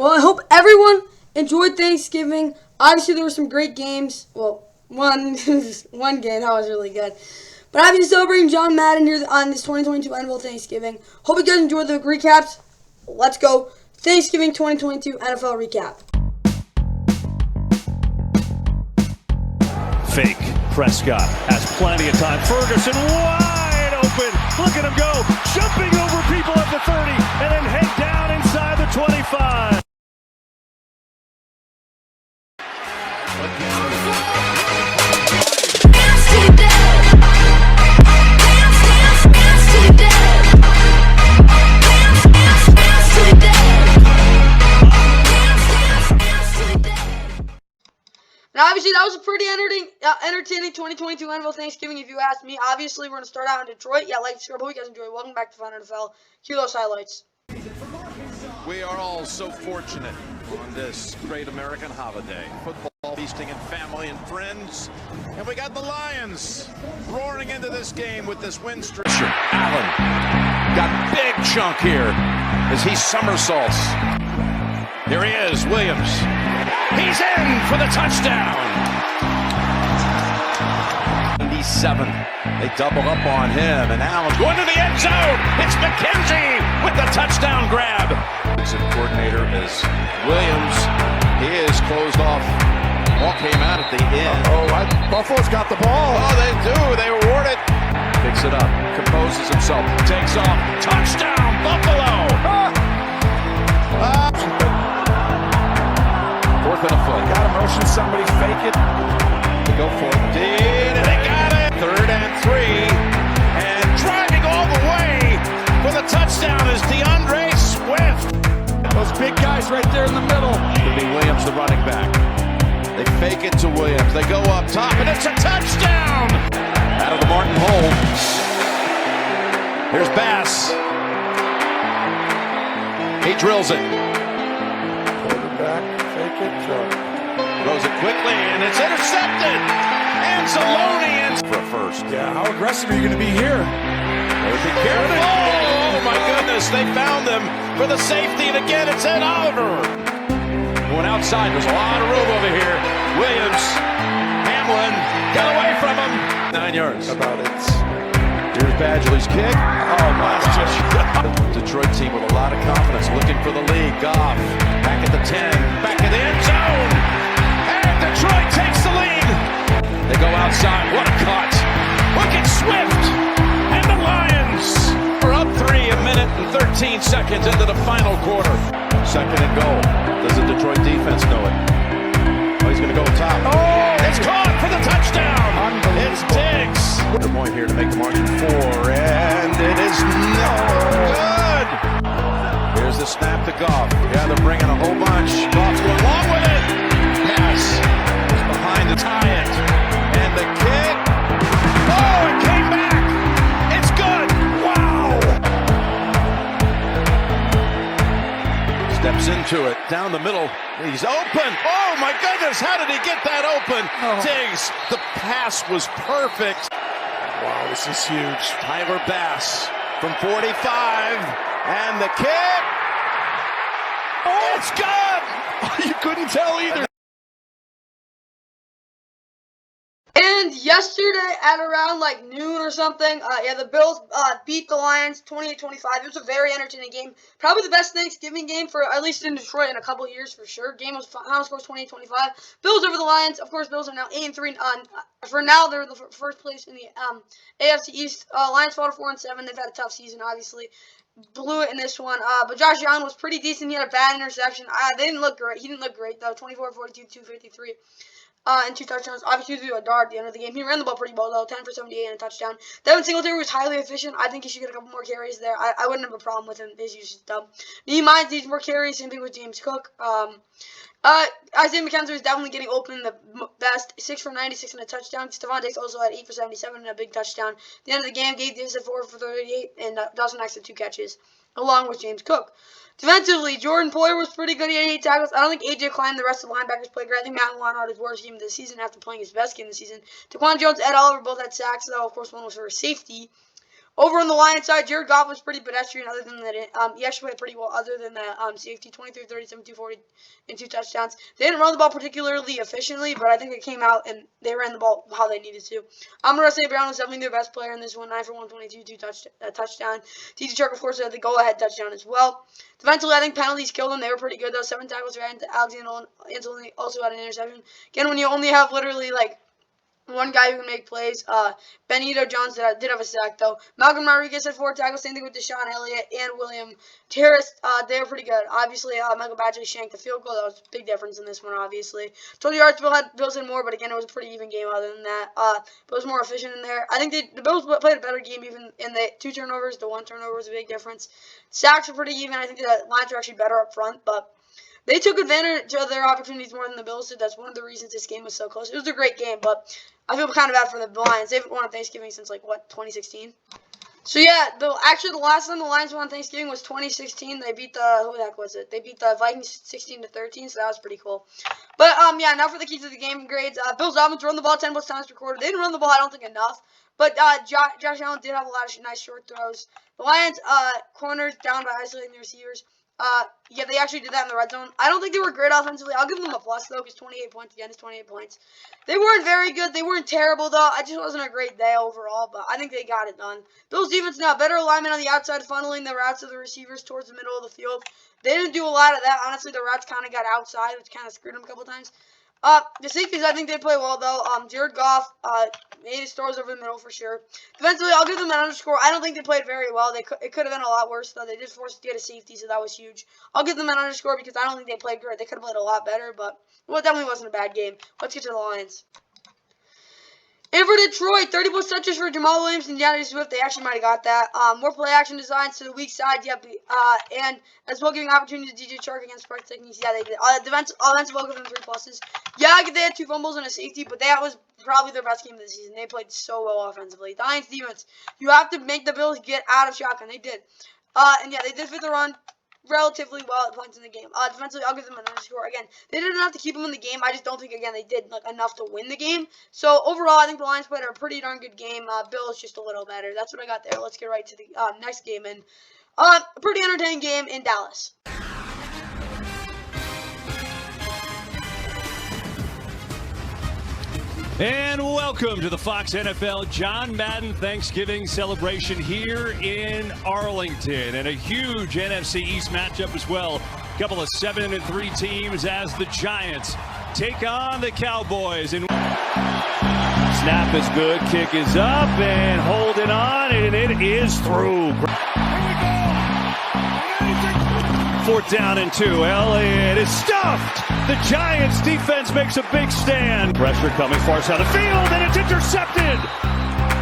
Well, I hope everyone enjoyed Thanksgiving. Obviously, there were some great games. Well, one game that was really good. But obviously, celebrating John Madden here on this 2022 NFL Thanksgiving. Hope you guys enjoyed the recaps. Let's go Thanksgiving 2022 NFL recap. Fake. Prescott has plenty of time. Ferguson wide open. Look at him go. Jumping over people at the 30 and then head down inside the 25. Now, obviously, that was a pretty entertaining 2022 NFL Thanksgiving, if you ask me. Obviously, we're going to start out in Detroit. Yeah, like, subscribe. Hope you guys enjoy. Welcome back to Fun NFL. Cue those highlights. We are all so fortunate on this great American holiday. Football, feasting, and family and friends. And we got the Lions roaring into this game with this win streak. Allen got big chunk here as he somersaults. Here he is, Williams. He's in for the touchdown. 97. They double up on him, and Allen going to the end zone. It's McKenzie with the touchdown grab. Defensive coordinator is Williams. He is closed off. Ball came out at the end. Buffalo's got the ball. Oh, they do. They award it. Picks it up. Composes himself. Takes off. Touchdown, Buffalo. Fourth and a foot. Got a motion. Somebody fake it. They go for it. Did and they got it. 3rd and 3. And driving all the way for the touchdown is DeAndre Swift. Those big guys right there in the middle. It'll be Williams, the running back. They fake it to Williams. They go up top, and it's a touchdown! Out of the Martin hole. Here's Bass. He drills it. Quarterback, fake it, throw it. Throws it quickly, and it's intercepted! Anzalone for a first. Yeah, how aggressive are you going to be here? Be careful! Oh, my goodness, they found them for the safety, and again, it's Ed Oliver. Going outside, there's a lot of room over here. Williams, Hamlin, got away from him. 9 yards. About it. Here's Badgley's kick. Oh, my gosh. Detroit team with a lot of confidence, looking for the lead. Goff, back at the 10, back in the end zone. And Detroit takes the lead. They go outside. What a cut. Look at Swift. And the Lions are up 3, a minute and 13 seconds into the final quarter. 2nd and goal. Does the Detroit defense know it? Oh, he's going to go top. Oh! It's caught for the touchdown! It's Diggs. The point here to make the margin 4, and it is no good! Here's the snap to Goff. Yeah, they're bringing a whole bunch. Goff's going along with it. Pass is behind to tie it. And the kick. Oh, it came back! It's good! Wow! Steps into it, down the middle. He's open. Oh my goodness, how did he get that open? Diggs, the pass was perfect. Wow, this is huge. Tyler Bass from 45, and the kick. Oh, it's good! You couldn't tell either. And yesterday at around like noon or something, the Bills beat the Lions 28-25. It was a very entertaining game. Probably the best Thanksgiving game for at least in Detroit in a couple of years for sure. Game was final score 28-25. Bills over the Lions. Of course, Bills are now 8-3. For now, they're the first place in the AFC East. Lions fought 4-7. They've had a tough season, obviously. Blew it in this one. But Josh Allen was pretty decent. He had a bad interception. They didn't look great. He didn't look great though. 24-42, 253. And 2 touchdowns. Obviously, he threw a dart at the end of the game. He ran the ball pretty well, though. 10 for 78 and a touchdown. Devin Singletary was highly efficient. I think he should get a couple more carries there. I wouldn't have a problem with him. His use is dumb. He might need more carries. Same thing with James Cook. Isaiah McKenzie was definitely getting open the best. 6 for 96 and a touchdown. Stephon Diggs also had 8 for 77 and a big touchdown. At the end of the game, Gabe Davis had 4 for 38, and Dawson Knox had 2 catches, along with James Cook. Defensively, Jordan Poyer was pretty good. He had 8 tackles. I don't think A.J. Klein, the rest of the linebackers, played great. I think Matt Milano had his worst game of the season after playing his best game of the season. Taquan Jones, Ed Oliver both had sacks, though. Of course, one was for a safety. Over on the Lions side, Jared Goff was pretty pedestrian other than that. He actually played pretty well other than that safety, 23, 37, 240, and 2 touchdowns. They didn't run the ball particularly efficiently, but I think it came out and they ran the ball how they needed to. Amon-Ra St. Brown was definitely their best player in this one, 9 for 122, touchdown. DJ Chark, of course, had the go-ahead touchdown as well. Defensively, I think penalties killed them. They were pretty good, though. 7 tackles for Alexander Anzalone also had an interception. Again, when you only have literally, like, one guy who can make plays. Benito Jones did have a sack, though. Malcolm Rodriguez had 4 tackles. Same thing with Deshaun Elliott and William Terrace. They were pretty good. Obviously, Michael Badgley shanked the field goal. That was a big difference in this one, obviously. Total yards, Bills had more, but again, it was a pretty even game other than that. Bills more efficient in there. I think the Bills played a better game even in the 2 turnovers. The 1 turnover was a big difference. Sacks were pretty even. I think the Lions were actually better up front, but they took advantage of their opportunities more than the Bills did. That's one of the reasons this game was so close. It was a great game, but I feel kind of bad for the Lions. They haven't won on Thanksgiving since, 2016? So, yeah, the last time the Lions won on Thanksgiving was 2016. They beat who the heck was it? They beat the Vikings 16-13, so that was pretty cool. But, yeah, now for the keys of the game grades. Bills offense run the ball 10+ times per quarter. They didn't run the ball, I don't think, enough. But Josh Allen did have a lot of nice short throws. The Lions corners down by isolating the receivers. Yeah, they actually did that in the red zone. I don't think they were great offensively. I'll give them a plus, though, because 28 points, again, is 28 points. They weren't very good. They weren't terrible, though. I just wasn't a great day overall, but I think they got it done. Bills defense now, better alignment on the outside, funneling the routes of the receivers towards the middle of the field. They didn't do a lot of that. Honestly, the routes kind of got outside, which kind of screwed them a couple times. The safeties, I think they play well, though. Jared Goff made his throws over the middle for sure. Defensively, I'll give them an underscore. I don't think they played very well. It could have been a lot worse, though. They did force to get a safety, so that was huge. I'll give them an underscore because I don't think they played great. They could have played a lot better, but it definitely wasn't a bad game. Let's get to the Lions. And for Detroit, 30+ touches for Jamal Williams and DeAndre Swift. They actually might have got that. More play action designs to the weak side. Yep. And as well giving opportunities to DJ Chark against press techniques. Yeah, they did. Offensive, I'll give them 3 pluses. Yeah, they had 2 fumbles and a safety, but that was probably their best game of the season. They played so well offensively. The Lions defense, you have to make the Bills get out of shotgun. They did. And yeah, they did fit the run relatively well at points in the game. Defensively, I'll give them an underscore. Again, they didn't have to keep them in the game. I just don't think, again, they did enough to win the game. So, overall, I think the Lions played a pretty darn good game. Bills just a little better. That's what I got there. Let's get right to the next game. And a pretty entertaining game in Dallas. And welcome to the Fox NFL John Madden Thanksgiving celebration here in Arlington. And a huge NFC East matchup as well. A couple of 7-3 teams as the Giants take on the Cowboys. And snap is good, kick is up, and holding on, and it is through. 4th down and 2. Elliott is stuffed. The Giants defense makes a big stand. Pressure coming far side of the field, and it's intercepted.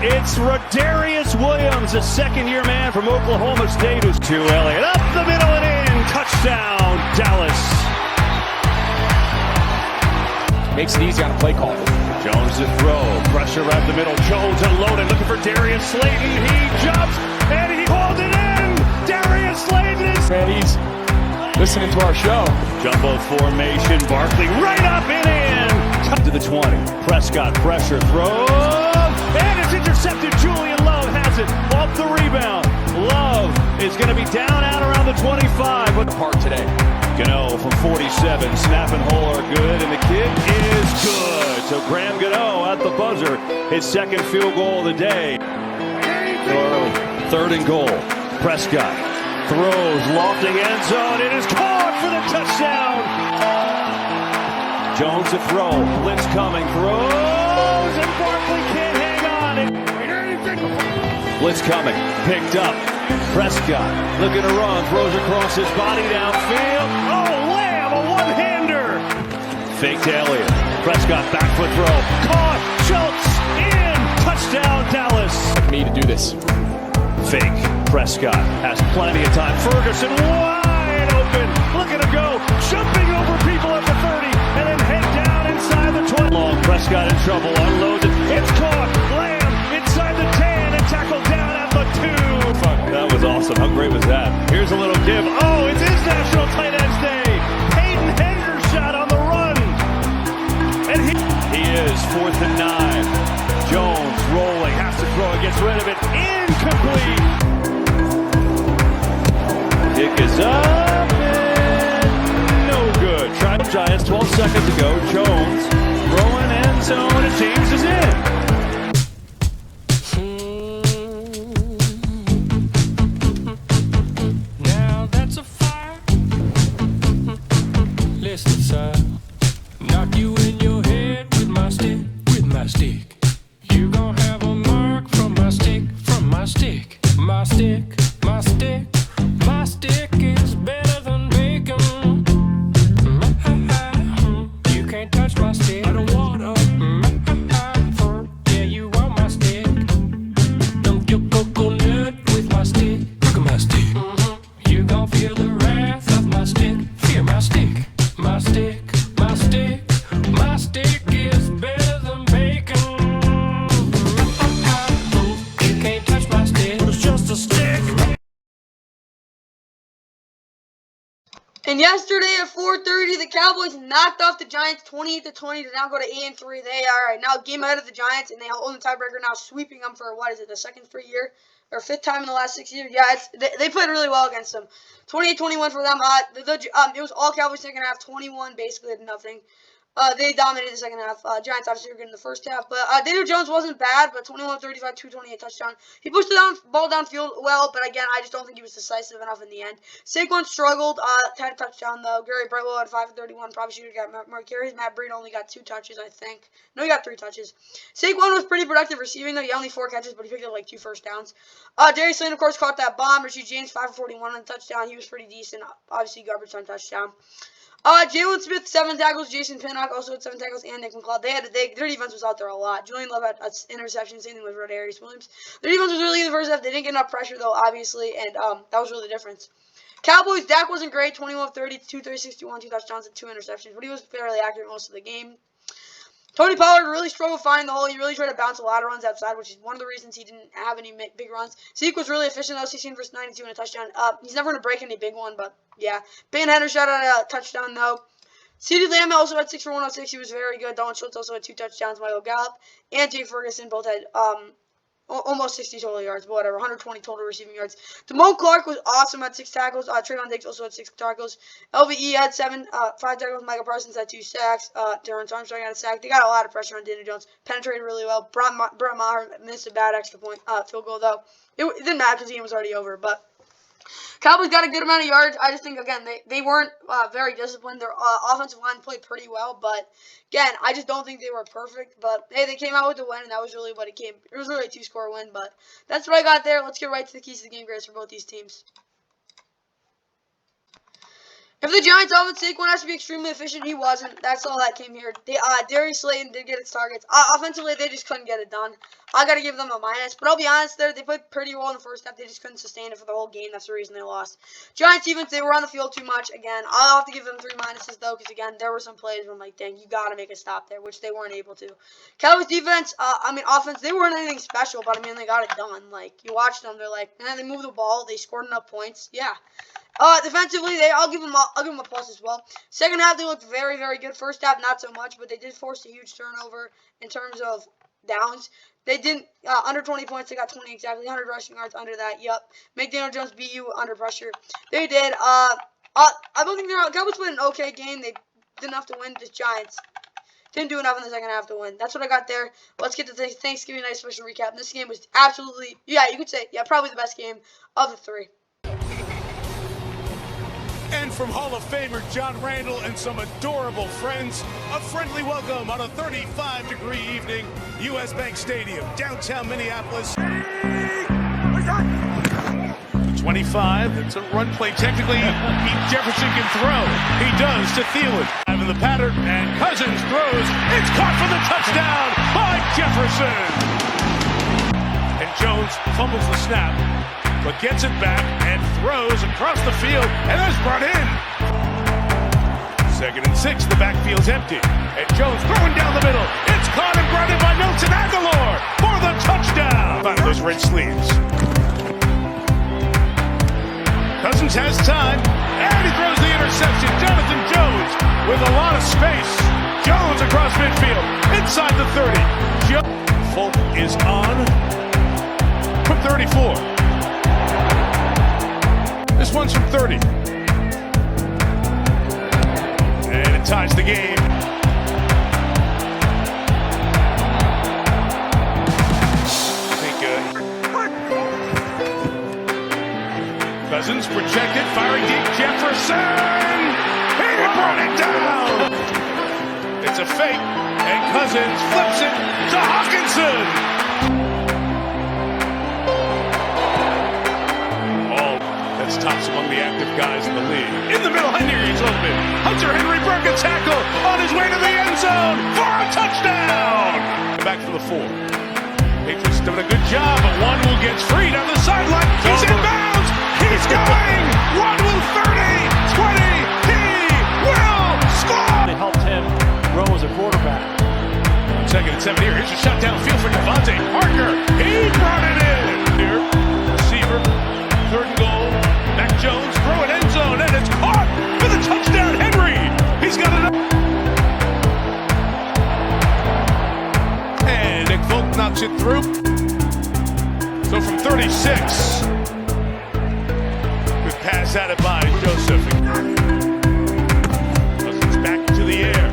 It's Rodarius Williams, a second-year man from Oklahoma State, who's to Elliott. Up the middle and in. Touchdown, Dallas. Makes it easy on a play call. Jones to throw. Pressure right the middle. Jones unloaded, looking for Darius Slayton. He jumps, and he holds it in. Darius Slayton is... Man, he's listening to our show. Jumbo formation. Barkley right up and in. Cut to the 20. Prescott pressure throw. And it's intercepted. Julian Love has it. Off the rebound. Love is going to be down out around the 25. But Park today. Gano from 47. Snap and hole are good. And the kick is good. So Graham Gano at the buzzer. His second field goal of the day. 3rd and goal. Prescott throws, lofting end zone. It is caught for the touchdown. Jones to throw. Blitz coming. Throws, and Barkley can't hang on. Blitz coming. Picked up. Prescott looking to run. Throws across his body downfield. Oh, Lamb, a one-hander. Fake to Elliott. Prescott back foot throw. Caught. Schultz in. Touchdown, Dallas. Me to do this. Fake. Prescott has plenty of time. Ferguson wide open. Look at him go. Jumping over people at the 30 and then head down inside the 20. Long. Prescott in trouble. Unloads it. It's caught. Lamb inside the 10 and tackled down at the 2. That was awesome. How great was that? Here's a little give. Oh, it's his National Tight Ends Day. Peyton Hendershot on the run. And he is 4th and 9. Jones rolling. Has to throw it. Gets rid of it. incomplete. Kick is up and no good. Try the Giants, 12 seconds to go. Jones throwing end zone and James is in. Now that's a fire. Listen, sir, knock you in your head with my stick, with my stick. You gon' have a mark from my stick, from my stick, my stick, my stick. My stick is better than bacon. You can't touch my stick. I don't wanna. Yeah, you want my stick. Dump your coconut with my stick. Look at my stick. You gon' feel the wrath of my stick. Feel my stick. My stick. My stick. My stick is better than bacon. You can't touch my stick. It's just a stick. And yesterday at 4:30, the Cowboys knocked off the Giants 28-20 to now go to 8-3. They are right now game ahead of the Giants, and they hold the tiebreaker now, sweeping them for what is it, the second straight year or fifth time in the last 6 years? Yeah, they played really well against them. 28-21 for them. It was all Cowboys second half, 21 basically to nothing. They dominated the second half. Giants obviously were good in the first half. But Daniel Jones wasn't bad, but 21-35, 228 touchdown. He pushed the ball downfield well, but again, I just don't think he was decisive enough in the end. Saquon struggled. Had a touchdown, though. Gary Brightwell had 5-31. Probably should have got more carries. Matt Breida only got 2 touches, I think. No, he got 3 touches. Saquon was pretty productive receiving, though. He only 4 catches, but he picked up like 2 first downs. Darius Slayton, of course, caught that bomb. Richie James, 5-41 on the touchdown. He was pretty decent. Obviously, garbage time touchdown. Jalen Smith, 7 tackles. Jason Pinnock also had 7 tackles, and Nick McLeod. Their defense was out there a lot. Julian Love had an interception. Same thing with Rodarius Williams. Their defense was really in the first half. They didn't get enough pressure, though, obviously, and that was really the difference. Cowboys, Dak wasn't great. 21-30, 230-61, 2 touchdowns, and 2 interceptions, but he was fairly accurate most of the game. Tony Pollard really struggled finding the hole. He really tried to bounce a lot of runs outside, which is one of the reasons he didn't have any big runs. Zeke was really efficient, though, 16 for 92 and a touchdown. He's never going to break any big one, but yeah. Peyton Henry shot at a touchdown, though. CeeDee Lamb also had 6 for 106. He was very good. Dalton Schultz also had 2 touchdowns. Michael Gallup and Jake Ferguson both had almost 60 total yards, but whatever, 120 total receiving yards. Damone Clark was awesome at 6 tackles. Trayvon Diggs also had 6 tackles. LVE had 5 tackles. Michael Parsons had 2 sacks. Terrence Armstrong had a sack. They got a lot of pressure on Daniel Jones. Penetrated really well. Brett Maher missed a bad extra point field goal, though. It didn't matter because the game was already over, but Cowboys got a good amount of yards. I just think, again, they weren't very disciplined. Their offensive line played pretty well, but, again, I just don't think they were perfect. But, hey, they came out with the win, and that was really what it came. It was really a 2-score win, but that's what I got there. Let's get right to the keys to the game, grades for both these teams. If the Giants' offense, Saquon has to be extremely efficient. He wasn't. That's all that came here. Darius Slayton did get its targets. Offensively, they just couldn't get it done. I got to give them a minus. But I'll be honest there. They played pretty well in the first half. They just couldn't sustain it for the whole game. That's the reason they lost. Giants defense, they were on the field too much. Again, I'll have to give them 3 minuses, though, because, again, there were some plays where I'm like, dang, you got to make a stop there, which they weren't able to. Cowboys defense, offense, they weren't anything special, but, they got it done. Like, you watched them. They're like, they moved the ball. They scored enough points. Yeah. Defensively, I'll give them a plus as well. Second half, they looked very, very good. First half, not so much, but they did force a huge turnover in terms of downs. They didn't under 20 points. They got 20 exactly. 100 rushing yards under that. Yep. Make Daniel Jones beat you under pressure. They did. I don't think Cowboys played an okay game. They didn't have to win. The Giants didn't do enough in the second half to win. That's what I got there. Let's get to the Thanksgiving night special recap. This game was absolutely, you could say, probably the best game of the 3. And from Hall of Famer John Randall and some adorable friends, a friendly welcome on a 35-degree evening, U.S. Bank Stadium, downtown Minneapolis. 25, it's a run play. Technically, Jefferson can throw. He does to Thielen. In the pattern, and Cousins throws. It's caught for the touchdown by Jefferson. And Jones fumbles the snap, but gets it back and throws across the field, and that's brought in. 2nd and 6, the backfield's empty, and Jones throwing down the middle. It's caught and brought in by Nelson Aguilar for the touchdown. By those red sleeves. Cousins has time, and he throws the interception. Jonathan Jones with a lot of space. Jones across midfield, inside the 30. Folk is on. from 34. This one's from 30. And it ties the game. Cousins projected, firing deep. Jefferson! He brought it down! It's a fake, and Cousins flips it to Hawkinson! Oh, that's tops among the active guys in the league. In the middle, Henry's open. Hunter Henry broke a tackle on his way to the end zone for a touchdown! Back for the 4. Patriots doing a good job, but one who gets free down the sideline. He's in bounds! He's going! One will 30, 20, he will score! They helped him grow as a quarterback. 2nd and 7 here. Here's a shot downfield for Devontae Parker. He brought it in. Here, receiver, 3rd and goal. Mac Jones throw it end zone, and it's caught for the touchdown. Henry, he's got it up. And Nick Folk knocks it through. So from 36. Pass out it by Joseph. Cousins back to the air.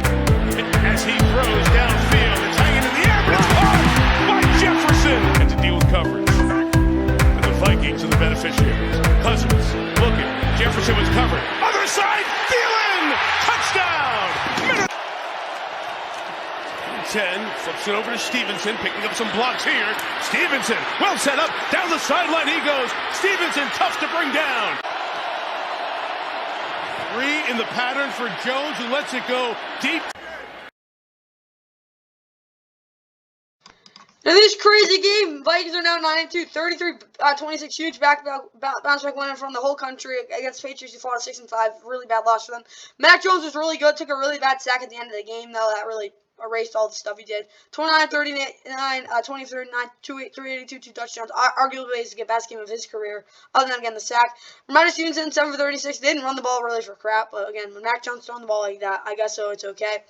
As he throws downfield, it's hanging in the air, but it's caught by Jefferson. And to deal with coverage. And the Vikings are the beneficiaries. Cousins looking. Jefferson was covered. Other side, Thielen! Touchdown! 10, flips it over to Stevenson, picking up some blocks here. Stevenson, well set up, down the sideline he goes. Stevenson, tough to bring down. 3 in the pattern for Jones, who lets it go deep. Now this crazy game, Vikings are now 9-2, 33-26, huge bounce back win from the whole country against Patriots who fought a 6-5, really bad loss for them. Mac Jones was really good, took a really bad sack at the end of the game though, that really erased all the stuff he did. 29-39, 20-39, 382, 2 touchdowns. Arguably is the best game of his career, other than, again, the sack. Ramondre Stevenson, 7 for 36. They didn't run the ball really for crap, but, again, when Mac Jones throwing the ball like that, I guess so, it's okay.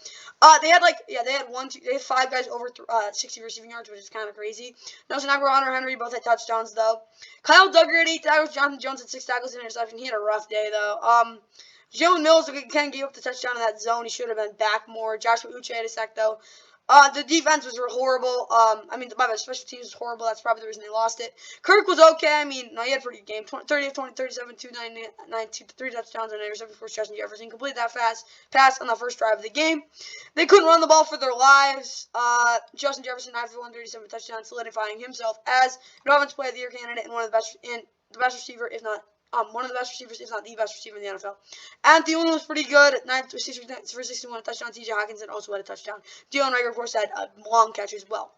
They had 5 guys over 60 receiving yards, which is kind of crazy. Nelson Aguilar, Hunter Henry, both had touchdowns, though. Kyle Duggar had 8 tackles. Jonathan Jones had 6 tackles and interception. He had a rough day, though. Jalen Mills again gave up the touchdown in that zone. He should have been back more. Joshua Uche had a sack, though. The defense was horrible. My special teams was horrible. That's probably the reason they lost it. Kirk was okay. he had a pretty good game. 30 of 20, 37, 299, 3 touchdowns and an interception for Justin Jefferson. Completed that pass on the first drive of the game. They couldn't run the ball for their lives. Justin Jefferson, 9 for 137 touchdowns, solidifying himself as an offensive player of the year candidate and one of the best receiver, if not one of the best receivers, if not the best receiver in the NFL. And Thielen was pretty good, 9 for 61 touchdown. T.J. Hawkinson also had a touchdown. Jalen Reagor, of course, had a long catch as well.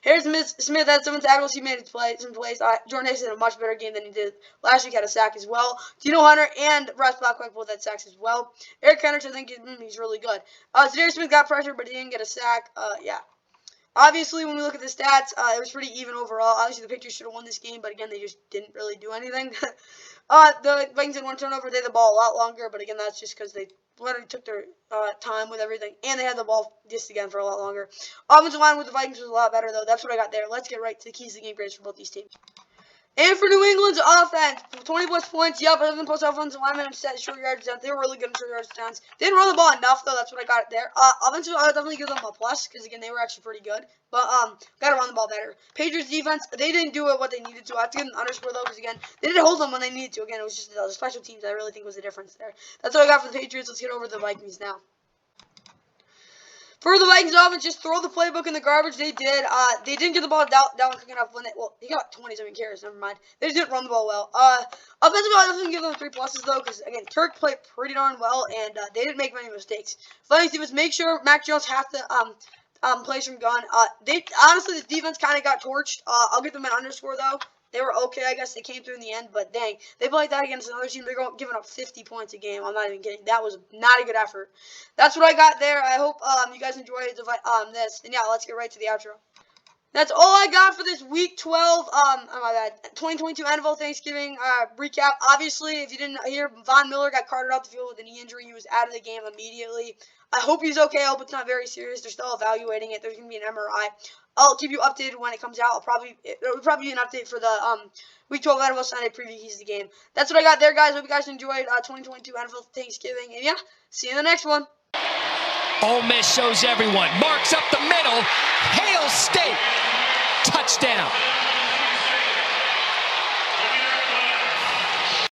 Harrison Smith had 7 tackles. He made some plays. Jordan Hicks had a much better game than he did last week. Had a sack as well. Dino Hunter and Russ Blackwell both had sacks as well. Eric Kendricks, I think he's really good. Zadarius Smith got pressure, but he didn't get a sack. Yeah. Obviously, when we look at the stats, it was pretty even overall. Obviously, the Patriots should have won this game, but again, they just didn't really do anything. The Vikings had 1 turnover. They had the ball a lot longer, but again, that's just because they literally took their time with everything, and they had the ball just again for a lot longer. Offensive line with the Vikings was a lot better, though. That's what I got there. Let's get right to the keys of the game grades for both these teams. And for New England's offense, 20-plus points. Yep, 11-plus offensive linemen and set short yards down. They were really good in short yards downs. They didn't run the ball enough, though. That's what I got there. Offensive, I would definitely give them a plus because, again, they were actually pretty good. But got to run the ball better. Patriots defense, they didn't do what they needed to. I have to give them an underscore, though, because, again, they didn't hold them when they needed to. Again, it was just the special teams I really think was the difference there. That's what I got for the Patriots. Let's get over to the Vikings now. For the Vikings offense, just throw the playbook in the garbage. They did. They didn't get the ball down quick enough when he got 27 carries. Never mind. They just didn't run the ball well. Offensively, I definitely give them 3 pluses though, because again, Kirk played pretty darn well, and they didn't make many mistakes. Vikings defense, make sure Mac Jones have to plays from gun. Honestly, the defense kind of got torched. I'll give them an underscore though. They were okay, I guess. They came through in the end, but dang, they played that against another team. They're giving up 50 points a game. I'm not even kidding. That was not a good effort. That's what I got there. I hope you guys enjoyed this. And yeah, let's get right to the outro. That's all I got for this Week 12, 2022 NFL Thanksgiving recap. Obviously, if you didn't hear, Von Miller got carted off the field with a knee injury. He was out of the game immediately. I hope he's okay. I hope it's not very serious. They're still evaluating it. There's going to be an MRI. I'll keep you updated when it comes out. It'll probably be an update for the Week 12 NFL Sunday preview. He's the game. That's what I got there, guys. Hope you guys enjoyed 2022 NFL Thanksgiving. And yeah, see you in the next one. Ole Miss shows everyone. Marks up the middle. Hail State. Touchdown.